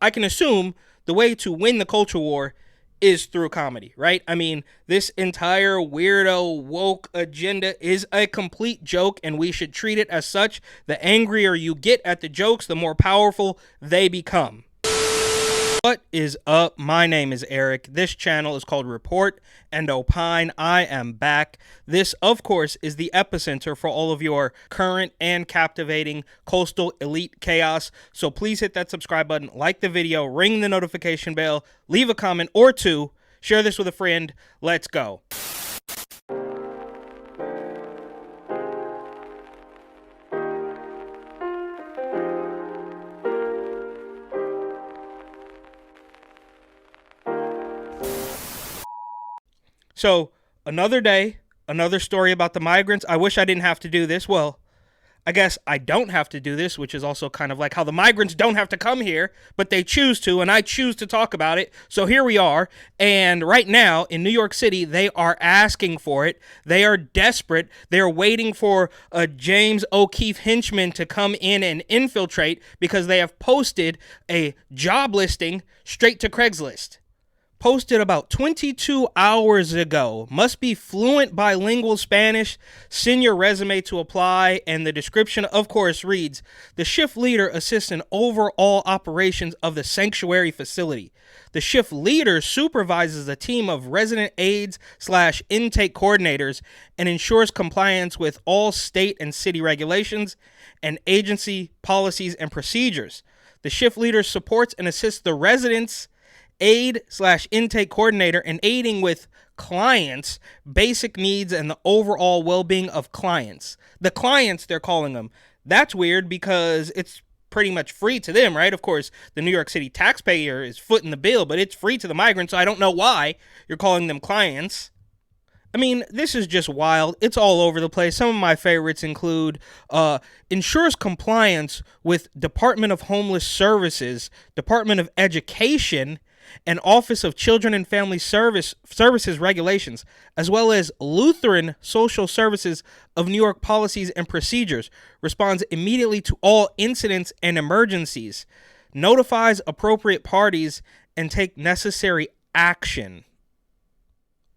I can assume the way to win the culture war is through comedy, right? I mean, this entire weirdo woke agenda is a complete joke, and we should treat it as such. The angrier you get at the jokes, the more powerful they become. What is up? My name is Eric. This channel is called Report and Opine. I am back. This, of course, is the epicenter for all of your current and captivating coastal elite chaos. So please hit that subscribe button, like the video, ring the notification bell, leave a comment or two, share this with a friend. Let's go. So, another day, another story about the migrants. I wish I didn't have to do this. Well, I guess I don't have to do this, which is also kind of like how the migrants don't have to come here, but they choose to, and I choose to talk about it. So here we are, and right now in New York City, they are asking for it. They are desperate. They're waiting for a James O'Keefe henchman to come in and infiltrate because they have posted a job listing straight to Craigslist. Posted about 22 hours ago. Must be fluent bilingual Spanish. Send your resume to apply. And the description, of course, reads, the shift leader assists in overall operations of the sanctuary facility. The shift leader supervises a team of resident aides/intake coordinators and ensures compliance with all state and city regulations and agency policies and procedures. The shift leader supports and assists the residents aide/intake coordinator in aiding with clients' basic needs and the overall well-being of clients. The clients, they're calling them. That's weird because it's pretty much free to them, right? Of course, the New York City taxpayer is footing the bill, but it's free to the migrants, so I don't know why you're calling them clients. I mean, this is just wild. It's all over the place. Some of my favorites include ensures compliance with Department of Homeless Services, Department of Education, and Office of Children and Family Services regulations, as well as Lutheran Social Services of New York policies and procedures, responds immediately to all incidents and emergencies, notifies appropriate parties, and take necessary action.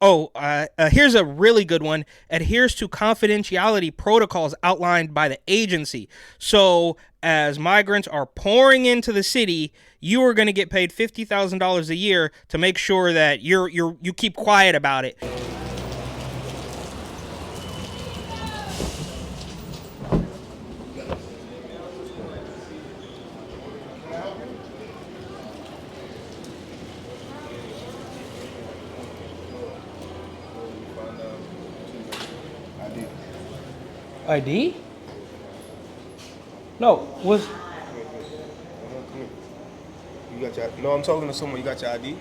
Here's a really good one. Adheres to confidentiality protocols outlined by the agency. So as migrants are pouring into the city, you are going to get paid $50,000 a year to make sure that you keep quiet about it. ID? No, was You got your? No, I'm talking to someone. You got your ID?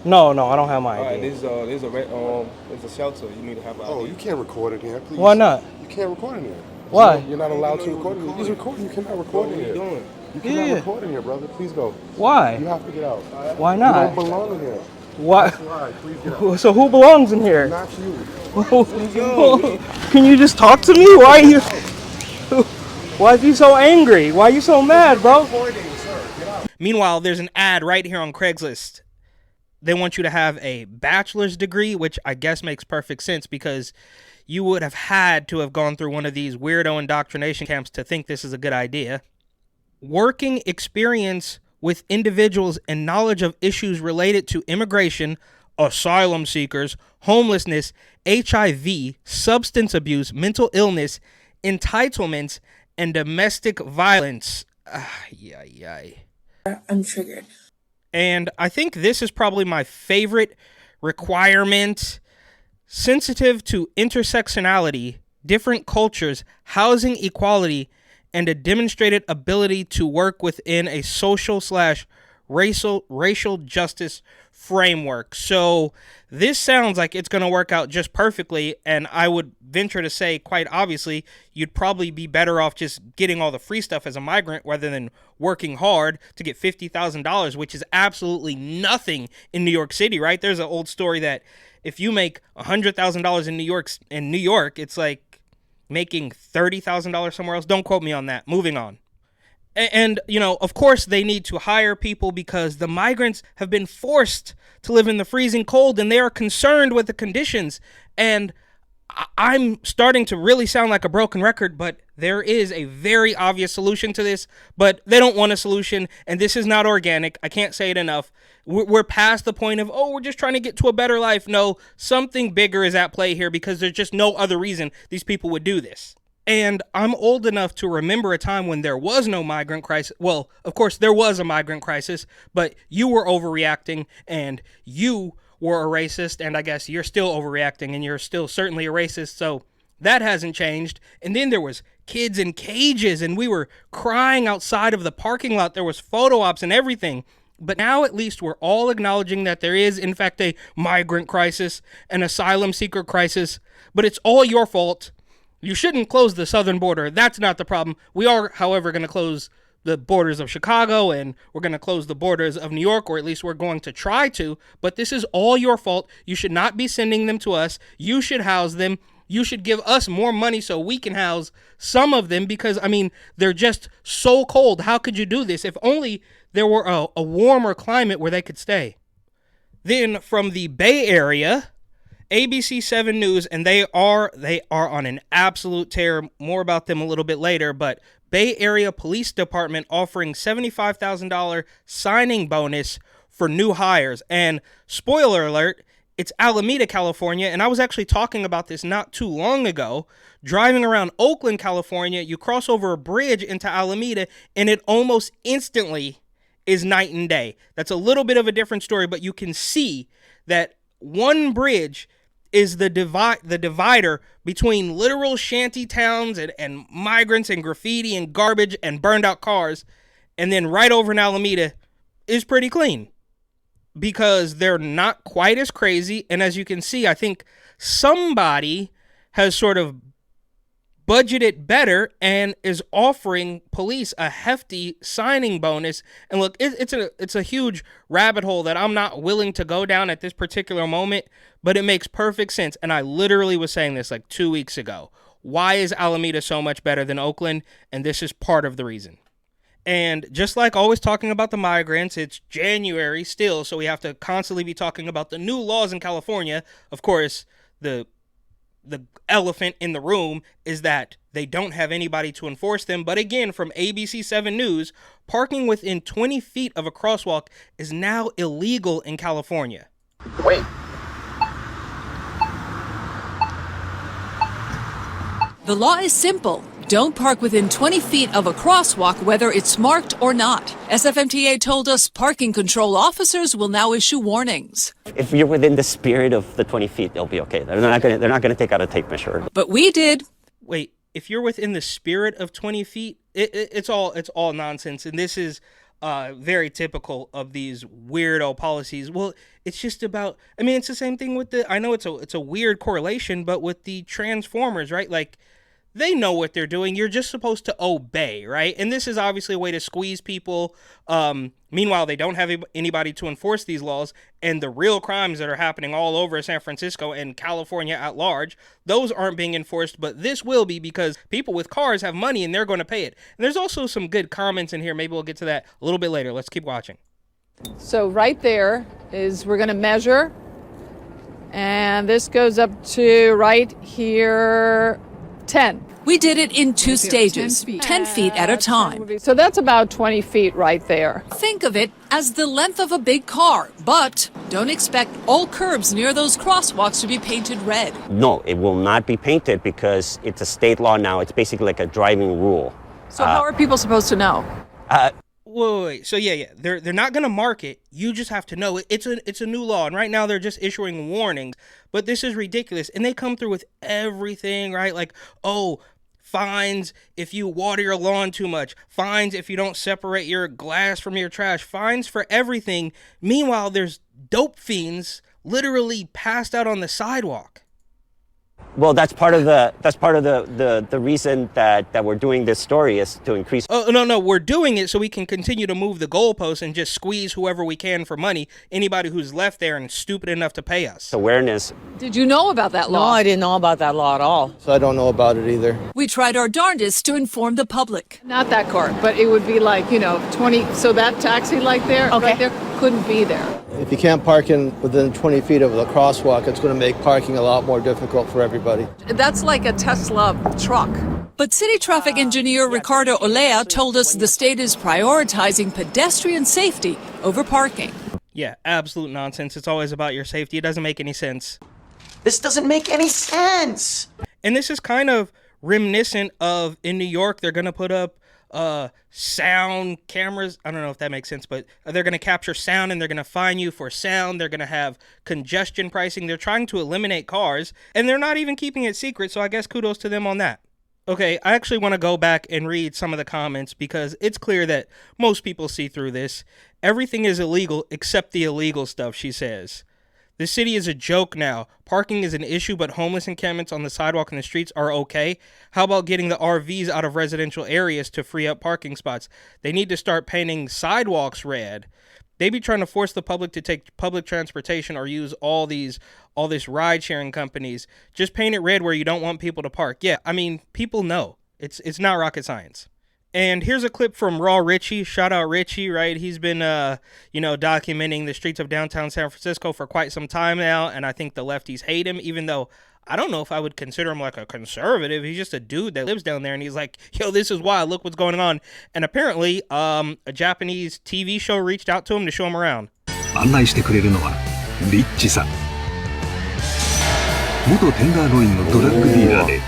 no, I don't have my All right, ID. there's a shelter. You need to have an ID. Oh, you can't record in here, please. Why not? You can't record in here. Why? You're not allowed to record in here. He's recording. You cannot record in What are you here. doing? You cannot Yeah. record in here, brother. Please go. Why? You have to get out. Why You not? don't belong in here. Why? That's why. Please get out. So who belongs in here? Not you. Can you just talk to me? Why are you? Why are you so angry? Why are you so mad, bro? Recording, sir. Get out. Meanwhile, there's an ad right here on Craigslist. They want you to have a bachelor's degree, which I guess makes perfect sense because you would have had to have gone through one of these weirdo indoctrination camps to think this is a good idea. Working experience with individuals and knowledge of issues related to immigration, asylum seekers, homelessness, HIV, substance abuse, mental illness, entitlements, and domestic violence. I'm triggered. And I think this is probably my favorite requirement. Sensitive to intersectionality, different cultures, housing equality, and a demonstrated ability to work within a social/racial justice framework. So this sounds like it's going to work out just perfectly, and I would venture to say, quite obviously, you'd probably be better off just getting all the free stuff as a migrant rather than working hard to get $50,000, which is absolutely nothing in New York City, right? There's an old story that if you make $100,000 in New York, it's like making $30,000 somewhere else. Don't quote me on that. Moving on. And, of course, they need to hire people because the migrants have been forced to live in the freezing cold and they are concerned with the conditions. And I'm starting to really sound like a broken record, but there is a very obvious solution to this, but they don't want a solution, and this is not organic. I can't say it enough. We're past the point of, we're just trying to get to a better life. No, something bigger is at play here because there's just no other reason these people would do this. And I'm old enough to remember a time when there was no migrant crisis. Well, of course, there was a migrant crisis, but you were overreacting and you were a racist, and I guess you're still overreacting and you're still certainly a racist, so that hasn't changed. And then there was kids in cages and we were crying outside of the parking lot. There was photo ops and everything. But now at least we're all acknowledging that there is, in fact, a migrant crisis, an asylum seeker crisis, but it's all your fault. You shouldn't close the southern border. That's not the problem. We are, however, going to close the borders of Chicago and we're going to close the borders of New York, or at least we're going to try to. But this is all your fault. You should not be sending them to us. You should house them. You should give us more money so we can house some of them because, they're just so cold. How could you do this? If only there were a warmer climate where they could stay. Then from the Bay Area, ABC 7 News, and they are on an absolute tear. More about them a little bit later, but Bay Area Police Department offering $75,000 signing bonus for new hires. And spoiler alert, it's Alameda, California, and I was actually talking about this not too long ago. Driving around Oakland, California, you cross over a bridge into Alameda, and it almost instantly is night and day. That's a little bit of a different story, but you can see that one bridge is the divider between literal shanty towns and migrants and graffiti and garbage and burned out cars. And then right over in Alameda is pretty clean because they're not quite as crazy. And as you can see, I think somebody has sort of budgeted better and is offering police a hefty signing bonus. And look, it's a huge rabbit hole that I'm not willing to go down at this particular moment, but it makes perfect sense. And I literally was saying this like 2 weeks ago. Why is Alameda so much better than Oakland? And this is part of the reason. And just like always talking about the migrants, it's January still, so we have to constantly be talking about the new laws in California. Of course, the elephant in the room is that they don't have anybody to enforce them. But again, from ABC 7 News, parking within 20 feet of a crosswalk is now illegal in California. Wait. The law is simple. Don't park within 20 feet of a crosswalk, whether it's marked or not. SFMTA told us parking control officers will now issue warnings. If you're within the spirit of the 20 feet, they'll be okay. They're not going to take out a tape measure. But we did. Wait, if you're within the spirit of 20 feet, it's all nonsense. And this is very typical of these weirdo policies. Well, it's just about, it's the same thing with I know it's a weird correlation, but with the Transformers, right? Like, they know what they're doing. You're just supposed to obey, right? And this is obviously a way to squeeze people. Meanwhile, they don't have anybody to enforce these laws. And the real crimes that are happening all over San Francisco and California at large, those aren't being enforced. But this will be because people with cars have money and they're going to pay it. And there's also some good comments in here. Maybe we'll get to that a little bit later. Let's keep watching. So right there is, we're going to measure. And this goes up to right here, 10. We did it in 2 stages, 10 feet at a time. So that's about 20 feet right there. Think of it as the length of a big car, but don't expect all curbs near those crosswalks to be painted red. No, it will not be painted because it's a state law now. It's basically like a driving rule. So how are people supposed to know? Wait. So yeah. They're not going to mark it. You just have to know it. It's a new law. And right now they're just issuing warnings. But this is ridiculous. And they come through with everything, right? Like, fines if you water your lawn too much. Fines if you don't separate your glass from your trash. Fines for everything. Meanwhile, there's dope fiends literally passed out on the sidewalk. Well, that's part of the reason that we're doing this story is to increase. Oh, no, we're doing it so we can continue to move the goalposts and just squeeze whoever we can for money, anybody who's left there and stupid enough to pay us. Awareness. Did you know about that No, law? I didn't know about that law at all. So I don't know about it either. We tried our darndest to inform the public. Not that court, but it would be like, 20, so that taxi right there, couldn't be there. If you can't park within 20 feet of the crosswalk, it's going to make parking a lot more difficult for everybody. That's like a Tesla truck. But city traffic engineer Ricardo Olea told us the state is prioritizing pedestrian safety over parking. Yeah, absolute nonsense. It's always about your safety. It doesn't make any sense. This doesn't make any sense. And this is kind of reminiscent of in New York, they're going to put up sound cameras. I don't know if that makes sense, but they're going to capture sound and they're going to fine you for sound. They're going to have congestion pricing. They're trying to eliminate cars and they're not even keeping it secret. So I guess kudos to them on that. Okay, I actually want to go back and read some of the comments because it's clear that most people see through this. Everything is illegal except the illegal stuff, she says. The city is a joke now. Parking is an issue, but homeless encampments on the sidewalk and the streets are okay. How about getting the RVs out of residential areas to free up parking spots? They need to start painting sidewalks red. They be trying to force the public to take public transportation or use all this ride sharing companies. Just paint it red where you don't want people to park. Yeah, I mean, people know. It's not rocket science. And here's a clip from Raw Richie. Shout out Richie, right? He's been, documenting the streets of downtown San Francisco for quite some time now. And I think the lefties hate him, even though I don't know if I would consider him like a conservative. He's just a dude that lives down there. And he's like, yo, this is wild. Look what's going on. And apparently, a Japanese TV show reached out to him to show him around. 案内してくれるのはリッチさん。元テンダーロインのドラッグディーラーで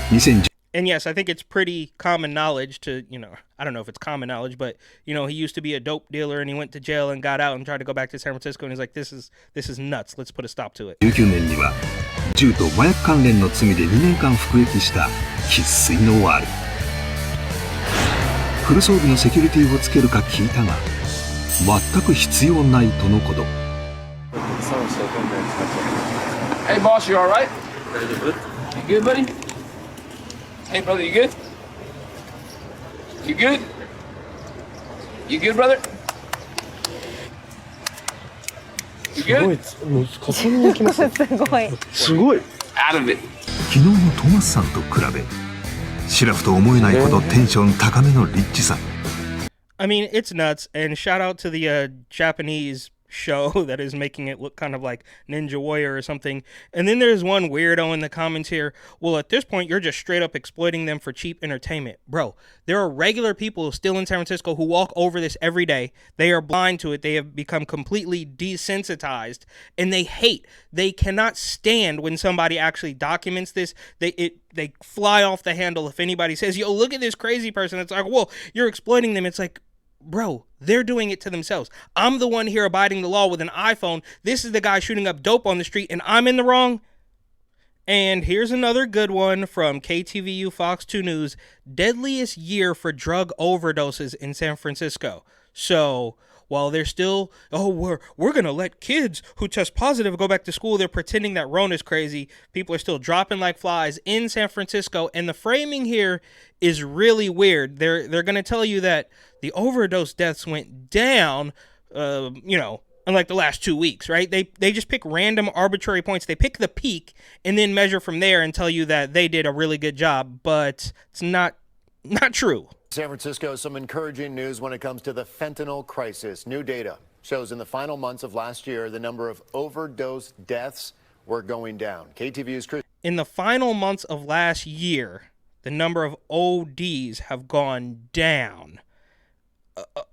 2010 And yes, I think it's pretty common knowledge to, I don't know if it's common knowledge, but, he used to be a dope dealer and he went to jail and got out and tried to go back to San Francisco. And he's like, this is nuts. Let's put a stop to it. 19年には銃と麻薬関連の罪で2年間服役した生粋のワール。フル装備のセキュリティをつけるか聞いたが、全く必要ないとのこと。Hey boss, you all right? You good, buddy? Hey brother, you good? You good? You good, brother? You good? すごい。Out of it. 昨日のトマスさんと比べ、シラフと思えないほどテンション高めのリッチさん。I mean, it's nuts. And shout out to the Japanese show that is making it look kind of like Ninja Warrior or something. And then there's one weirdo in the comments here. Well, at this point, you're just straight up exploiting them for cheap entertainment. Bro, there are regular people still in San Francisco who walk over this every day. They are blind to it. They have become completely desensitized and they cannot stand when somebody actually documents this. They fly off the handle if anybody says, yo, look at this crazy person. It's like, well, you're exploiting them. It's like, bro, they're doing it to themselves. I'm the one here abiding the law with an iPhone. This is the guy shooting up dope on the street, and I'm in the wrong. And here's another good one from KTVU Fox 2 News. Deadliest year for drug overdoses in San Francisco. So while they're still, we're going to let kids who test positive go back to school, they're pretending that Rona's crazy. People are still dropping like flies in San Francisco. And the framing here is really weird. They're going to tell you that the overdose deaths went down, in like the last 2 weeks, right? They just pick random arbitrary points. They pick the peak and then measure from there and tell you that they did a really good job, but it's not true. San Francisco, some encouraging news when it comes to the fentanyl crisis. New data shows in the final months of last year, the number of overdose deaths were going down. KTVU's Chris. In the final months of last year, the number of ODs have gone down.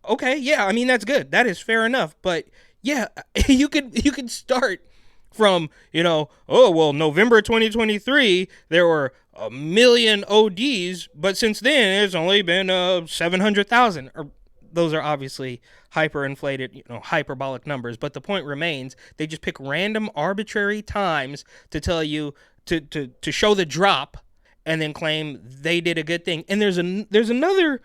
Okay, yeah, I mean, that's good. That is fair enough. But yeah, you could start from, November 2023, there were 1 million ODs, but since then, it's only been 700,000. Those are obviously hyperinflated, hyperbolic numbers. But the point remains, they just pick random arbitrary times to tell you, to show the drop, and then claim they did a good thing. And there's another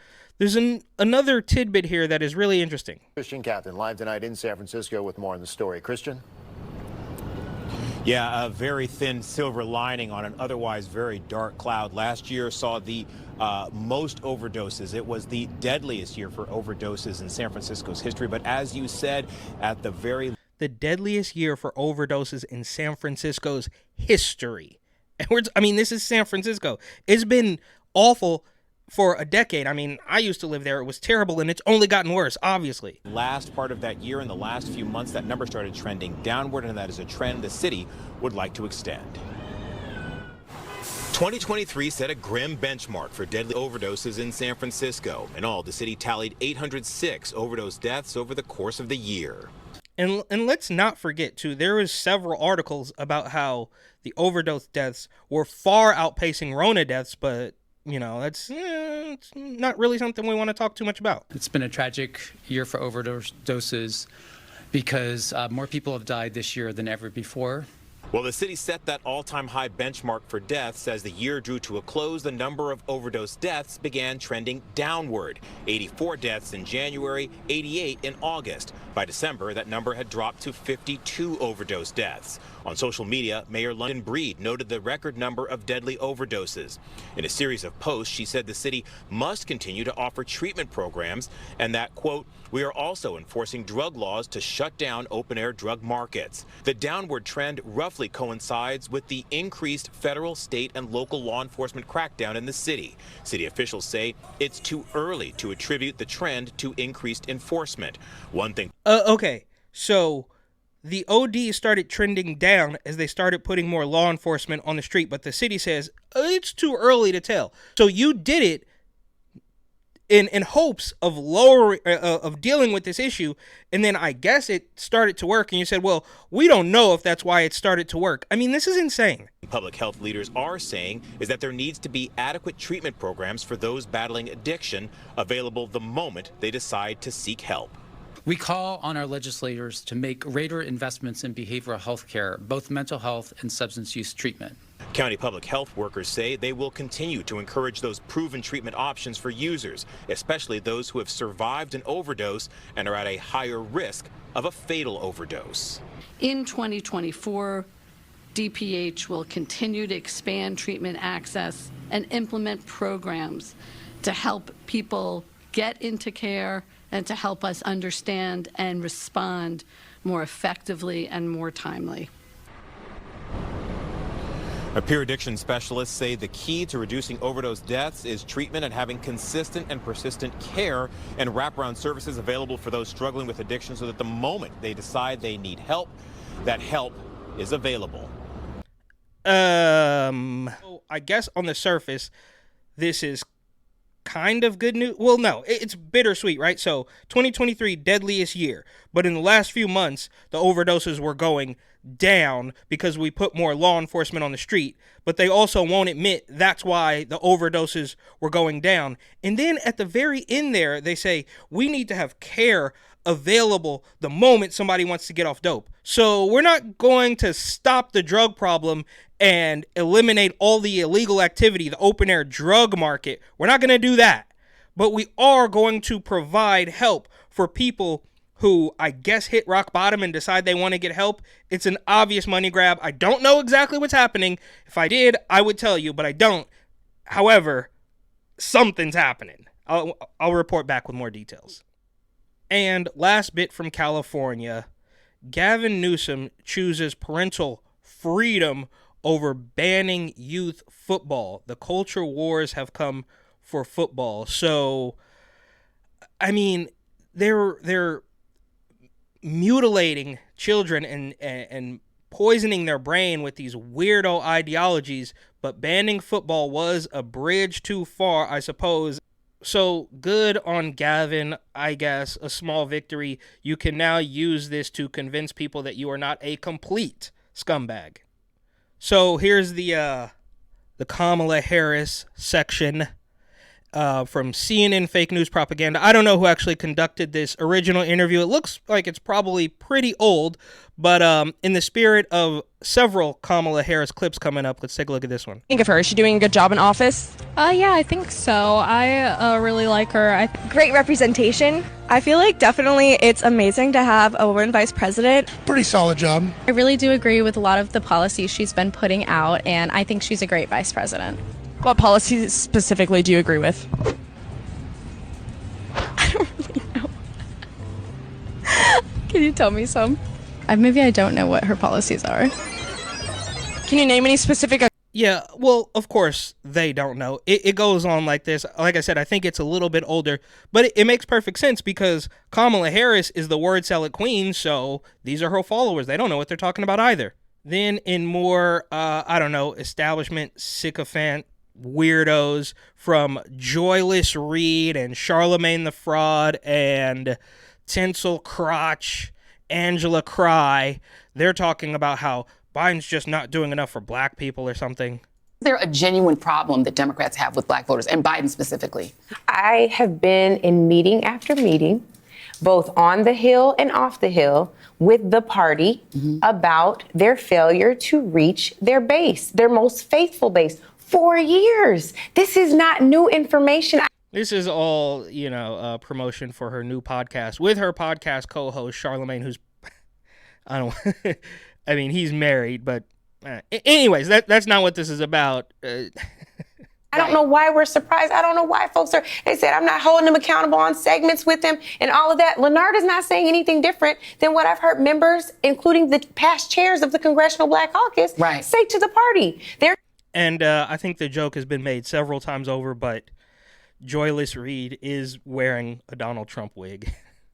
tidbit here that is really interesting. Christian Captain live tonight in San Francisco with more on the story. Christian? Yeah, a very thin silver lining on an otherwise very dark cloud. Last year saw the most overdoses. It was the deadliest year for overdoses in San Francisco's history. But as you said, at the deadliest year for overdoses in San Francisco's history. And this is San Francisco. It's been awful for a decade. I mean, I used to live there. It was terrible, and it's only gotten worse, obviously. Last part of that year, in the last few months, that number started trending downward, and that is a trend the city would like to extend. 2023 set a grim benchmark for deadly overdoses in San Francisco. In all, the city tallied 806 overdose deaths over the course of the year. And let's not forget, too, there was several articles about how the overdose deaths were far outpacing Rona deaths, but, that's it's not really something we want to talk too much about. It's been a tragic year for overdoses because more people have died this year than ever before. Well, the city set that all-time high benchmark for deaths. As the year drew to a close, the number of overdose deaths began trending downward. 84 deaths in January, 88 in August. By December, that number had dropped to 52 overdose deaths. On social media, Mayor London Breed noted the record number of deadly overdoses. In a series of posts, she said the city must continue to offer treatment programs and that, quote, we are also enforcing drug laws to shut down open-air drug markets. The downward trend roughly coincides with the increased federal, state, and local law enforcement crackdown in the city. City officials say it's too early to attribute the trend to increased enforcement. One thing. Okay, so the OD started trending down as they started putting more law enforcement on the street, but the city says it's too early to tell. So you did it in hopes of of dealing with this issue, and then I guess it started to work, and you said, well, we don't know if that's why it started to work. I mean, this is insane. Public health leaders are saying is that there needs to be adequate treatment programs for those battling addiction available the moment they decide to seek help. We call on our legislators to make greater investments in behavioral health care, both mental health and substance use treatment. County public health workers say they will continue to encourage those proven treatment options for users, especially those who have survived an overdose and are at a higher risk of a fatal overdose. In 2024, DPH will continue to expand treatment access and implement programs to help people get into care and to help us understand and respond more effectively and more timely. Peer addiction specialists say the key to reducing overdose deaths is treatment and having consistent and persistent care and wraparound services available for those struggling with addiction so that the moment they decide they need help, that help is available. I guess on the surface, this is kind of good news. Well, no, it's bittersweet, right? So 2023, deadliest year. But in the last few months, the overdoses were going down because we put more law enforcement on the street. But they also won't admit that's why the overdoses were going down. And then at the very end there, they say we need to have care available the moment somebody wants to get off dope. So we're not going to stop the drug problem and eliminate all the illegal activity, the open air drug market. We're not going to do that. But we are going to provide help for people who I guess hit rock bottom and decide they want to get help. It's an obvious money grab. I don't know exactly what's happening. If I did, I would tell you, but I don't. However, something's happening. I'll report back with more details. And last bit from California, Gavin Newsom chooses parental freedom over banning youth football. The culture wars have come for football. So, I mean, they're mutilating children and poisoning their brain with these weirdo ideologies, but banning football was a bridge too far, I suppose. So good on Gavin, I guess, a small victory. You can now use this to convince people that you are not a complete scumbag. So here's the Kamala Harris section. from CNN fake news propaganda. I don't know who actually conducted this original interview. It looks like it's probably pretty old, but in the spirit of several Kamala Harris clips coming up, let's take a look at this one. Think of her. Is she doing a good job in office? Yeah, I think so. I really like her. Great representation. I feel like definitely it's amazing to have a woman vice president. Pretty solid job. I really do agree with a lot of the policies she's been putting out, and I think she's a great vice president. What policies specifically do you agree with? I don't really know. Can you tell me some? Maybe I don't know what her policies are. Can you name any specific? Yeah, well, of course, they don't know. It goes on like this. Like I said, I think it's a little bit older, but it makes perfect sense because Kamala Harris is the word salad queen, so these are her followers. They don't know what they're talking about either. Then in more, establishment sycophant weirdos from Joyless Reed and Charlemagne the Fraud and Tinsel Crotch, Angela Cry, they're talking about how Biden's just not doing enough for black people or something. Is there a genuine problem that Democrats have with black voters and Biden specifically? I have been in meeting after meeting, both on the Hill and off the Hill, with the party about their failure to reach their base, their most faithful base. 4 years. This is not new information. This is all, promotion for her new podcast with her podcast co-host, Charlemagne, who's, he's married, but anyways, that's not what this is about. I don't know why we're surprised. I don't know why folks they said I'm not holding them accountable on segments with them and all of that. Leonard is not saying anything different than what I've heard members, including the past chairs of the Congressional Black Caucus, say to the party. And I think the joke has been made several times over, but Joyless Reed is wearing a Donald Trump wig.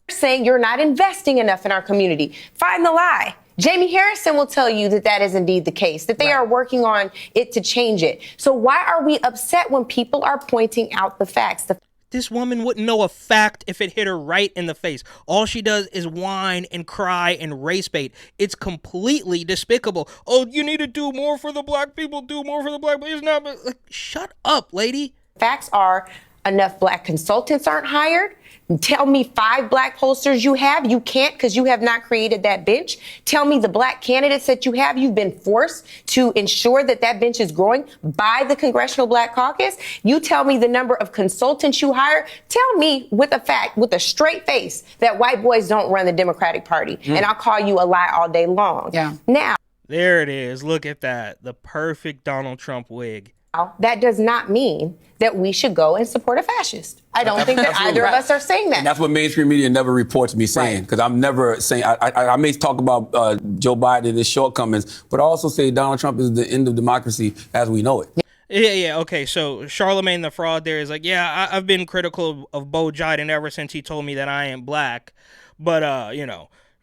Saying you're not investing enough in our community. Find the lie. Jamie Harrison will tell you that is indeed the case, that they are working on it to change it. So why are we upset when people are pointing out the facts? This woman wouldn't know a fact if it hit her right in the face. All she does is whine and cry and race bait. It's completely despicable. Oh, you need to do more for the black people. Do more for the black people. It's not. Like, shut up, lady. Facts are enough black consultants aren't hired. Tell me 5 black pollsters you have. You can't because you have not created that bench. Tell me the black candidates that you have. You've been forced to ensure that bench is growing by the Congressional Black Caucus. You tell me the number of consultants you hire. Tell me with a fact, with a straight face, that white boys don't run the Democratic Party. And I'll call you a lie all day long. Now, there it is. Look at that. The perfect Donald Trump wig. That does not mean that we should go and support a fascist. I don't think that either of us are saying that. And that's what mainstream media never reports me saying, because I'm never saying, I may talk about Joe Biden and his shortcomings, but I also say Donald Trump is the end of democracy as we know it. Yeah. Okay. So Charlemagne the Fraud there is like, I've been critical of Bo Biden ever since he told me that I am black, but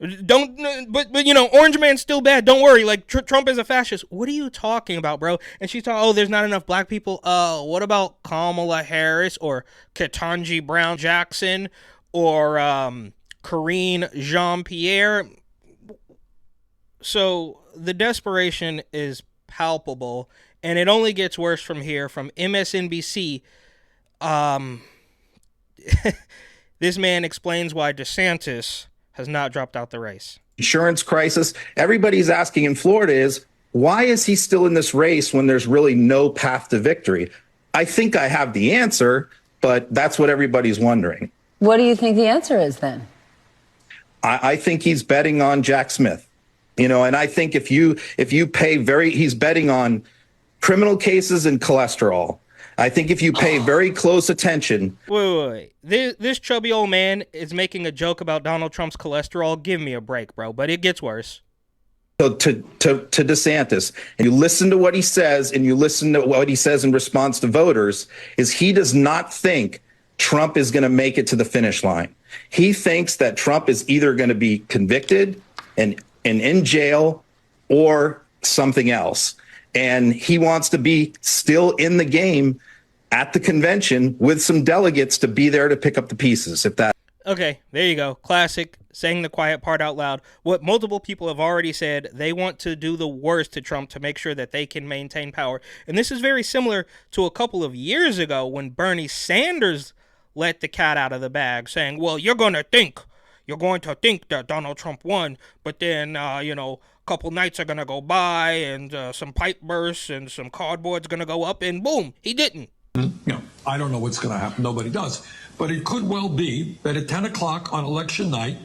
Orange Man's still bad. Don't worry. Like, Trump is a fascist. What are you talking about, bro? And she's talking, there's not enough black people. What about Kamala Harris or Ketanji Brown Jackson or Karine Jean-Pierre? So the desperation is palpable, and it only gets worse from here. From MSNBC, this man explains why DeSantis has not dropped out the race. Insurance crisis. Everybody's asking in Florida is, why is he still in this race when there's really no path to victory? I think I have the answer, but that's what everybody's wondering. What do you think the answer is then? I think he's betting on Jack Smith, and I think if you pay he's betting on criminal cases and cholesterol. I think if you pay very close attention. Wait. This chubby old man is making a joke about Donald Trump's cholesterol. Give me a break, bro. But it gets worse. So to DeSantis, and you listen to what he says, and you listen to what he says in response to voters, is he does not think Trump is going to make it to the finish line. He thinks that Trump is either going to be convicted and in jail or something else. And he wants to be still in the game at the convention with some delegates to be there to pick up the pieces. Okay, there you go. Classic saying the quiet part out loud. What multiple people have already said, they want to do the worst to Trump to make sure that they can maintain power. And this is very similar to a couple of years ago when Bernie Sanders let the cat out of the bag, saying, well, you're going to think that Donald Trump won, but then, a couple nights are going to go by and some pipe bursts and some cardboard's going to go up and boom, he didn't. I don't know what's going to happen. Nobody does. But it could well be that at 10 o'clock on election night,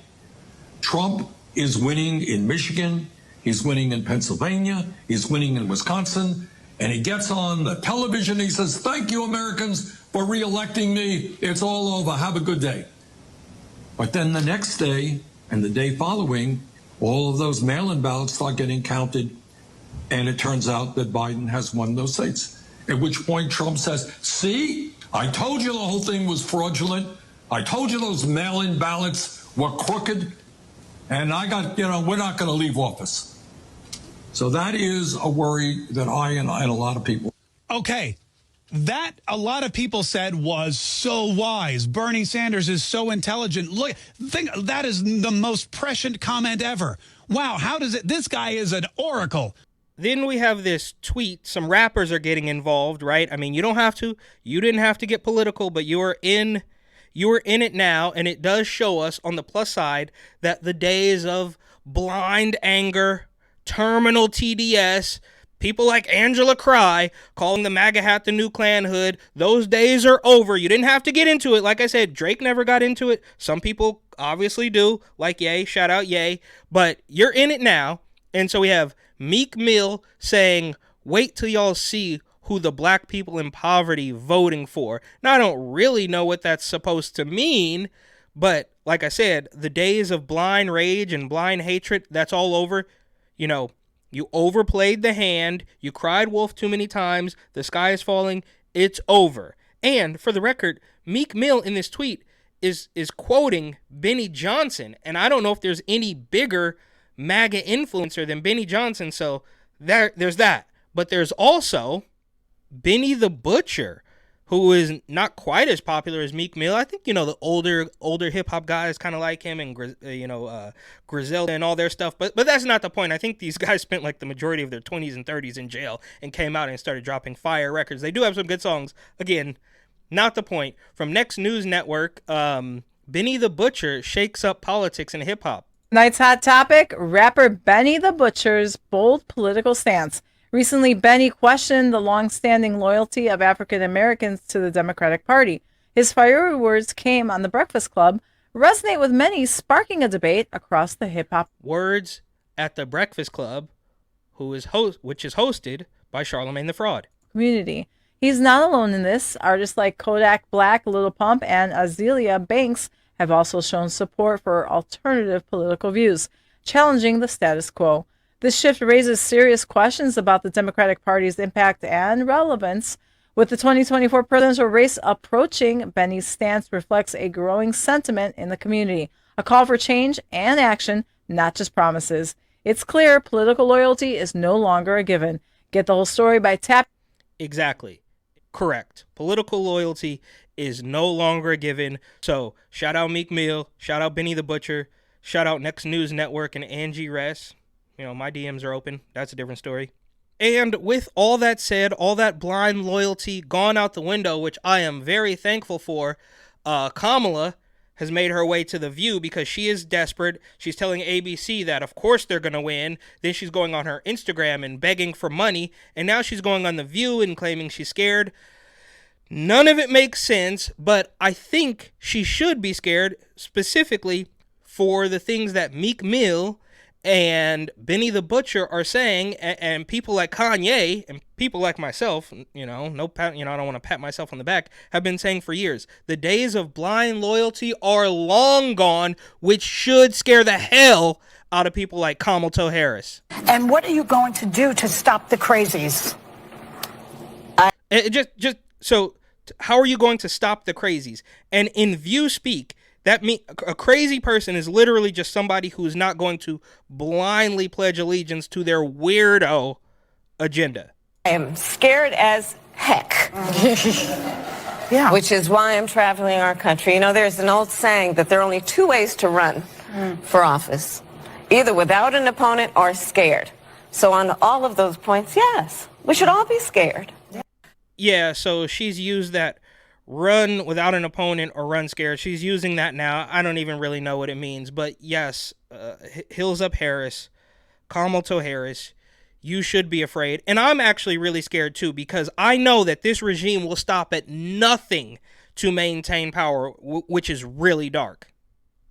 Trump is winning in Michigan, he's winning in Pennsylvania, he's winning in Wisconsin, and he gets on the television and he says, thank you, Americans, for re-electing me. It's all over. Have a good day. But then the next day and the day following, all of those mail-in ballots start getting counted, and it turns out that Biden has won those states. At which point Trump says, see, I told you the whole thing was fraudulent. I told you those mail-in ballots were crooked, and we're not going to leave office. So that is a worry that I and a lot of people. Okay. That a lot of people said was so wise. Bernie Sanders is so intelligent. Look, that is the most prescient comment ever. Wow, this guy is an oracle. Then we have this tweet. Some rappers are getting involved, right? I mean, you don't have to. You didn't have to get political, but you are in it now, and it does show us on the plus side that the days of blind anger, terminal TDS, people like Angela Cry calling the MAGA hat the new Klan hood, those days are over. You didn't have to get into it. Like I said, Drake never got into it. Some people obviously do, like Ye, shout out Ye, but you're in it now. And so we have Meek Mill saying, wait till y'all see who the black people in poverty voting for. Now, I don't really know what that's supposed to mean, but like I said, the days of blind rage and blind hatred, that's all over. You overplayed the hand. You cried wolf too many times. The sky is falling. It's over. And for the record, Meek Mill in this tweet is quoting Benny Johnson. And I don't know if there's any bigger MAGA influencer than Benny Johnson. So there's that. But there's also Benny the Butcher, who is not quite as popular as Meek Mill. I think, the older hip-hop guys kind of like him, and, Griselda and all their stuff. But that's not the point. I think these guys spent, the majority of their 20s and 30s in jail and came out and started dropping fire records. They do have some good songs. Again, not the point. From Next News Network, Benny the Butcher shakes up politics in hip-hop. Tonight's hot topic, rapper Benny the Butcher's bold political stance. Recently, Benny questioned the long-standing loyalty of African Americans to the Democratic Party. His fiery words came on The Breakfast Club, resonate with many, sparking a debate across the hip-hop. Words at The Breakfast Club, which is hosted by Charlemagne the Fraud. Community. He's not alone in this. Artists like Kodak Black, Lil Pump, and Azealia Banks have also shown support for alternative political views, challenging the status quo. This shift raises serious questions about the Democratic Party's impact and relevance. With the 2024 presidential race approaching, Benny's stance reflects a growing sentiment in the community, a call for change and action, not just promises. It's clear political loyalty is no longer a given. Get the whole story by tap. Exactly. Correct. Political loyalty is no longer a given. So shout out Meek Mill, shout out Benny the Butcher, shout out Next News Network and Angie Ress. My DMs are open. That's a different story. And with all that said, all that blind loyalty gone out the window, which I am very thankful for, Kamala has made her way to The View because she is desperate. She's telling ABC that, of course, they're going to win. Then she's going on her Instagram and begging for money. And now she's going on The View and claiming she's scared. None of it makes sense, but I think she should be scared, specifically for the things that Meek Mill and Benny the Butcher are saying, and people like Kanye and people like myself, I don't want to pat myself on the back, have been saying for years. The days of blind loyalty are long gone, which should scare the hell out of people like Kamala Harris. And what are you going to do to stop the crazies? So how are you going to stop the crazies? And in View speak, that means a crazy person is literally just somebody who's not going to blindly pledge allegiance to their weirdo agenda. I am scared as heck. Yeah. Which is why I'm traveling our country. There's an old saying that there are only two ways to run. for office, either without an opponent or scared. So on all of those points, yes, we should all be scared. Yeah, so she's used that run without an opponent or run scared. She's using that now. I don't even really know what it means. But yes, Hills Up Harris, Kamala Harris, you should be afraid. And I'm actually really scared too, because I know that this regime will stop at nothing to maintain power, which is really dark.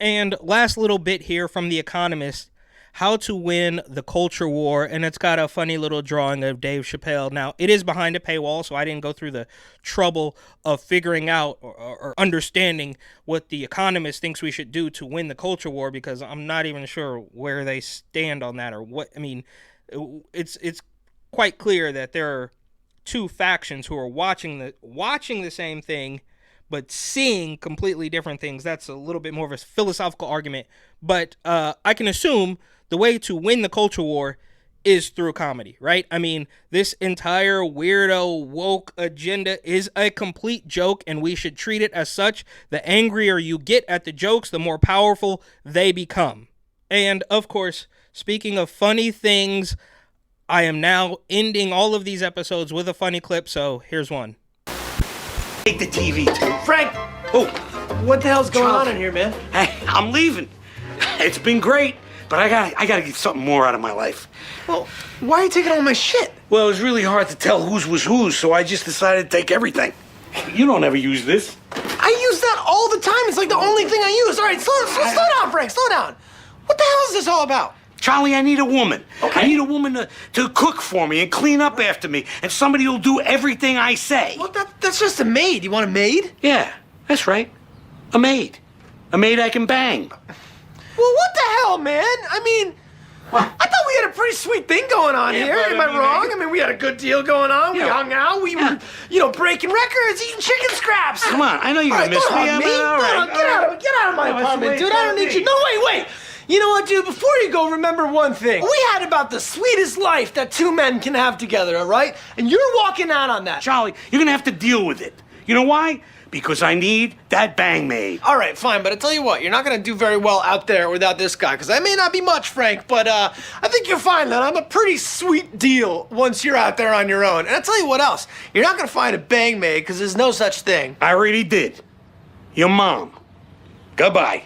And last little bit here from The Economist, how to win the culture war, and it's got a funny little drawing of Dave Chappelle. Now, it is behind a paywall, so I didn't go through the trouble of figuring out or understanding what The Economist thinks we should do to win the culture war, because I'm not even sure where they stand on that or what. I mean, it's quite clear that there are two factions who are watching the same thing but seeing completely different things. That's a little bit more of a philosophical argument, but I can assume the way to win the culture war is through comedy, right? I mean, this entire weirdo woke agenda is a complete joke, and we should treat it as such. The angrier you get at the jokes, the more powerful they become. And of course, speaking of funny things, I am now ending all of these episodes with a funny clip, so here's one. Take the TV too. Frank! Oh, what the hell's going on in here, man? Hey, I'm leaving. It's been great, but I gotta get something more out of my life. Well, why are you taking all my shit? Well, it was really hard to tell whose was whose, so I just decided to take everything. You don't ever use this. I use that all the time. It's like the only thing I use. All right, slow down, Frank, slow down. What the hell is this all about? Charlie, I need a woman. Okay. I need a woman to cook for me and clean up after me, and somebody who'll do everything I say. Well, that's just a maid. You want a maid? Yeah, that's right. A maid. A maid I can bang. Well, what the hell, man? I mean, I thought we had a pretty sweet thing going on here. Am I wrong? I mean, we had a good deal going on. We hung out. We were, breaking records, eating chicken scraps. Come on, I know you're gonna miss me. All right. Get out of my apartment, dude. I don't need you. No, wait. You know what, dude? Before you go, remember one thing. We had about the sweetest life that two men can have together, all right? And you're walking out on that. Charlie, you're gonna have to deal with it. You know why? Because I need that bang maid. All right, fine, but I tell you what, you're not gonna do very well out there without this guy, because I may not be much, Frank, but I think you'll find that I'm a pretty sweet deal once you're out there on your own. And I tell you what else, you're not gonna find a bang maid, because there's no such thing. I already did. Your mom. Goodbye.